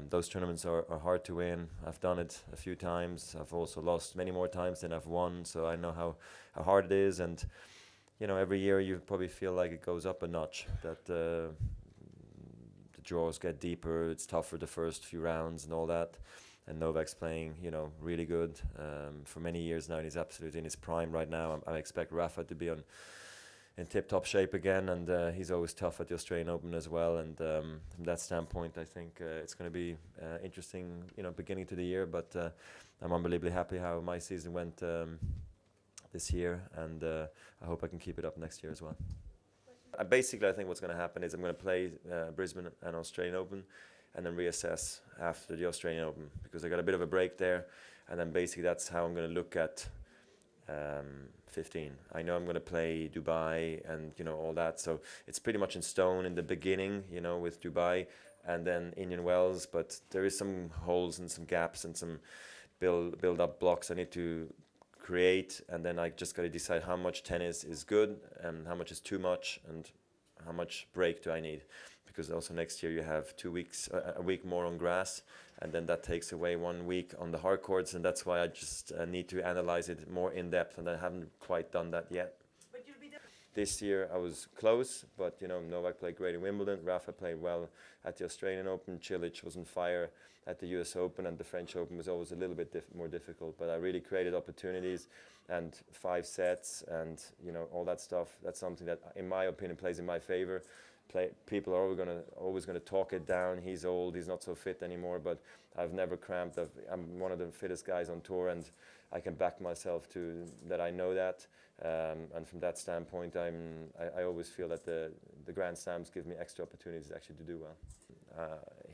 Those tournaments are hard to win. I've done it a few times. I've also lost many more times than I've won, so I know how hard it is. And every year you probably feel like it goes up a notch. That the draws get deeper. It's tougher the first few rounds and all that. And Novak's playing, really good for many years now, and he's absolutely in his prime right now. I expect Rafa to be in tip-top shape again, and he's always tough at the Australian Open as well. And from that standpoint, I think it's going to be interesting, beginning to the year. But I'm unbelievably happy how my season went this year, and I hope I can keep it up next year as well. Basically, I think what's going to happen is I'm going to play Brisbane and Australian Open, and then reassess after the Australian Open, because I got a bit of a break there, and then basically that's how I'm going to look at 15. I know I'm going to play Dubai and all that, so it's pretty much in stone in the beginning, with Dubai and then Indian Wells, but there is some holes and some gaps and some build up blocks I need to create, and then I just got to decide how much tennis is good and how much is too much and how much break do I need. Because also next year you have 2 weeks, a week more on grass, and then that takes away 1 week on the hard courts, and that's why I just need to analyze it more in depth, and I haven't quite done that yet. This year I was close, but Novak played great in Wimbledon, Rafa played well at the Australian Open, Cilic was on fire at the US Open, and the French Open was always a little bit more difficult, but I really created opportunities, and 5 sets and all that stuff. That's something that, in my opinion, plays in my favor. People are always gonna talk it down. He's old, he's not so fit anymore, but I've never cramped. I'm one of the fittest guys on tour, and I can back myself to that. I know that, and from that standpoint, I always feel that the Grand Slams give me extra opportunities actually to do well.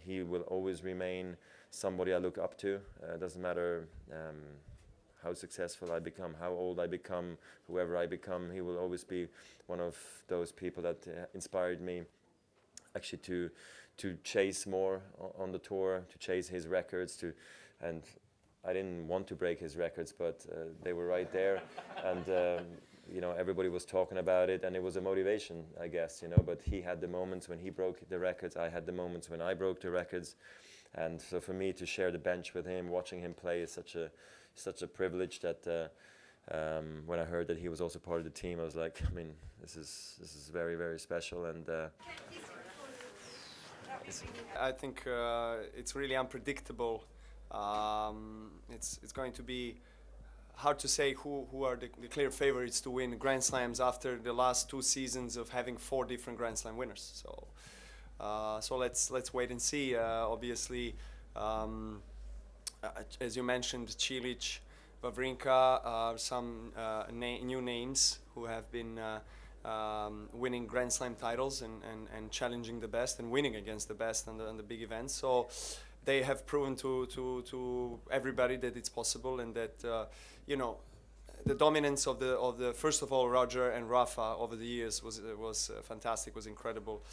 He will always remain somebody I look up to. It doesn't matter how successful I become, how old I become, whoever I become, he will always be one of those people that inspired me actually to chase more on the tour, to chase his records, and I didn't want to break his records, but they were right there, and everybody was talking about it, and it was a motivation, I guess, but he had the moments when he broke the records, I had the moments when I broke the records, and so for me to share the bench with him, watching him play is such a privilege that when I heard that he was also part of the team, I was like, this is very, very special. And I think it's really unpredictable. It's going to be hard to say who are the clear favorites to win Grand Slams after the last 2 seasons of having 4 different Grand Slam winners. So let's wait and see. Obviously. As you mentioned, Cilic, Wawrinka, some new names who have been winning Grand Slam titles and challenging the best and winning against the best on the big events. So they have proven to everybody that it's possible, and that the dominance of the first of all Roger and Rafa over the years was fantastic, was incredible.